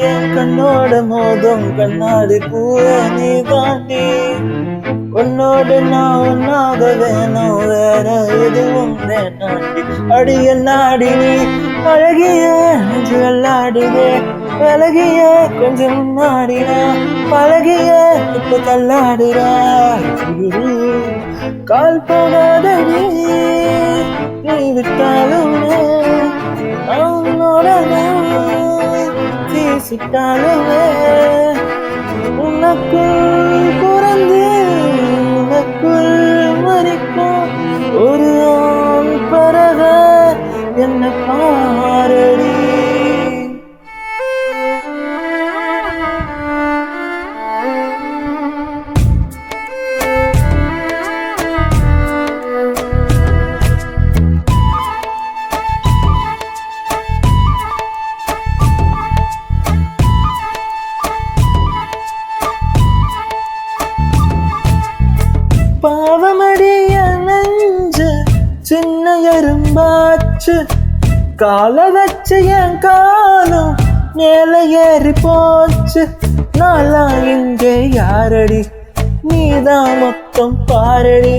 என் கண்ணோட மோதும் கண்ணாடி பூவே நீ தாண்டி உன்னோடு நான் ஒன்னாக வேணும் வேற எதுவும் வேண்டாண்டி அடிய நாடி நீ அழகிய நெஞ்சு வெள்ளாடுதே விலகிய கொஞ்சம் முன்னாடினா பழகிய இப்ப தள்ளாடுறா கால் போகாதடி நீ விட்டாலும் அவனோட பேசிட்டாலுமே உனக்குள் குறந்து உனக்குள் மறிக்கும் ஒரு ஆண் பறவ என்ன பாரடி பாவமடிய நெஞ்சு சின்ன எறும்பாச்சு கால வச்சு என் காலம் மேல ஏறி போச்சு நாளா இங்கே யாரடி நீதான் மொத்தம் பாரடி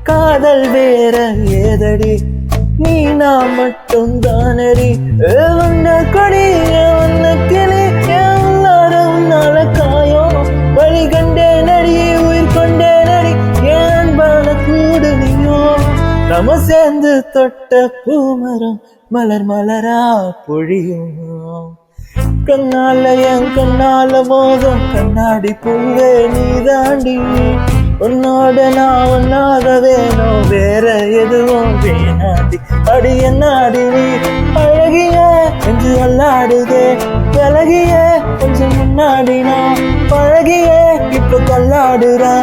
காதல் வேற ஏதடி நீ நான் மட்டும் தானடி உன்ன கொடி உன்ன கிளி எல்லாரும் நாள காயம் வழி கண்டே நடி உயிர் கொண்டே நடி ஏன் பால கூடுனியோ நம்ம சேர்ந்து தொட்ட பூமரம் மலர் மலரா பொழியும் கண்ணால என் கண்ணால மோதும் கண்ணாடி பூவே நீ தாண்டி உன்னோட நான் ஒன்னாக வேணும் வேற எதுவும் வேணாண்டி அடி என்னாடி நீ அழகிய என்று அல்லாடுதே விலகிய கொஞ்சம் முன்னாடி நான் பழகிய இப்ப தள்ளாடுறா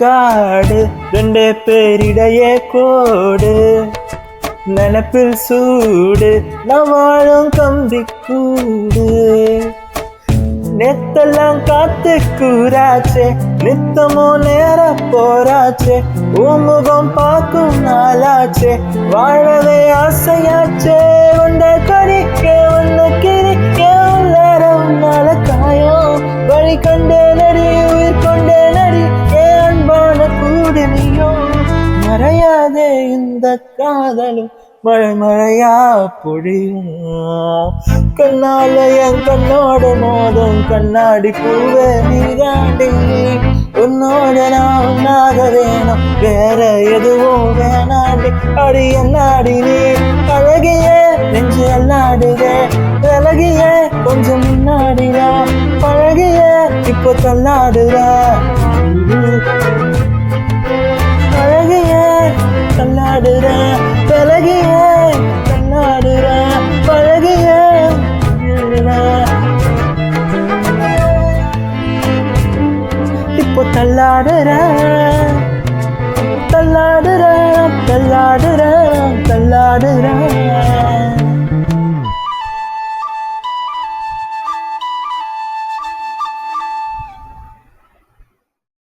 காடு ரெண்டே பேரிடையே கோடு நினப்பில் சூடு நான் வாழும் கம்பி கூடு நெத்தெல்லாம் காத்து கூறாச்சே நித்தமோ நேர போராச்சே முகம் பார்க்கும் நாளாச்சே வாழவே ஆசையாச்சே உண்ட கடிக்க ஒன்னு கிரிக்க உள்ளாரம் நாள காயம் வழி கண்டே நடி உயிர் கொண்டே நடி மறையாதே இந்த காதலும் மழை மழையா பொழியும் கண்ணால என் கண்ணோட மோதும் கண்ணாடி பூவே நீ தாண்டி உன்னோட நான் உன்னாக வேணும் வேற எதுவும் வேணாண்டி அடி என்னாடி நீ அழகிய நெஞ்சு அல்லாடுதே விலகிய கொஞ்சம் முன்னாடிடா பழகிய இப்போ தள்ளாடுறா அழகிய தள்ளாடுற விலகிய தள்ளாடுற பழகிய இப்போ தள்ளாடுற